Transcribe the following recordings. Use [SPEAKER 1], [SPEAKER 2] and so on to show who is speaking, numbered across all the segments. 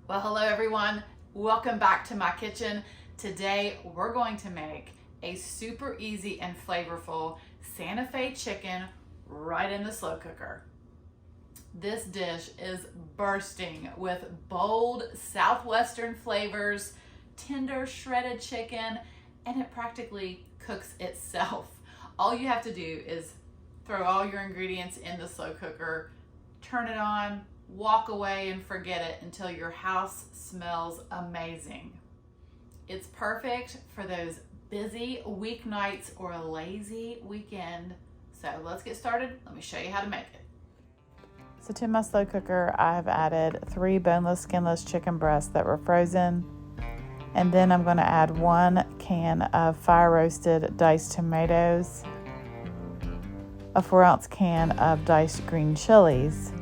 [SPEAKER 1] Well, hello everyone. Welcome back to my kitchen. Today we're going to make a super easy and flavorful Santa Fe chicken right in the slow cooker. This dish is bursting with bold Southwestern flavors, tender shredded chicken, and it practically cooks itself. All you have to do is throw all your ingredients in the slow cooker, turn it on, walk away and forget it until your house smells amazing. It's perfect for those busy weeknights or a lazy weekend. So let's get started. Let me show you how to make it.
[SPEAKER 2] So to my slow cooker, I have added 3 boneless, skinless chicken breasts that were frozen. And then I'm going to add 1 can of fire roasted diced tomatoes, a 4-ounce can of diced green chilies.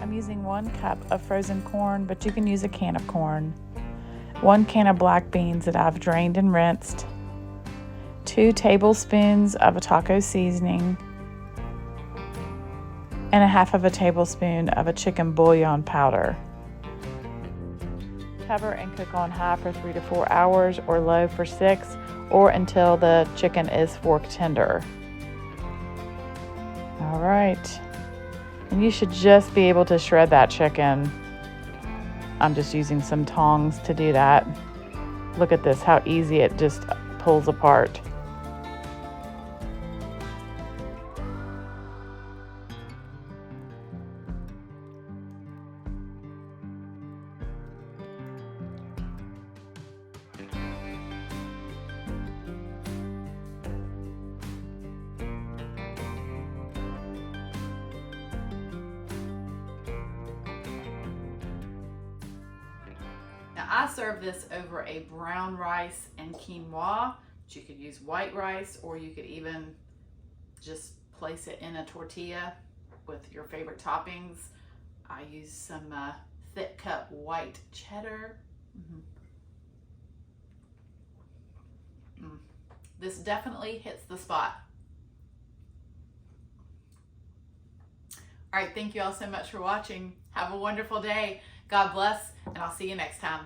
[SPEAKER 2] I'm using 1 cup of frozen corn, but you can use a can of corn. 1 can of black beans that I've drained and rinsed. 2 tablespoons of a taco seasoning. And 1/2 tablespoon of a chicken bouillon powder. Cover and cook on high for 3 to 4 hours or low for 6 or until the chicken is fork tender. All right. And you should just be able to shred that chicken. I'm just using some tongs to do that. Look at this, how easy it just pulls apart.
[SPEAKER 1] Now I serve this over a brown rice and quinoa, but you could use white rice or you could even just place it in a tortilla with your favorite toppings. I use some thick cut white cheddar. This definitely hits the spot. All right, thank you all so much for watching. Have a wonderful day. God bless, and I'll see you next time.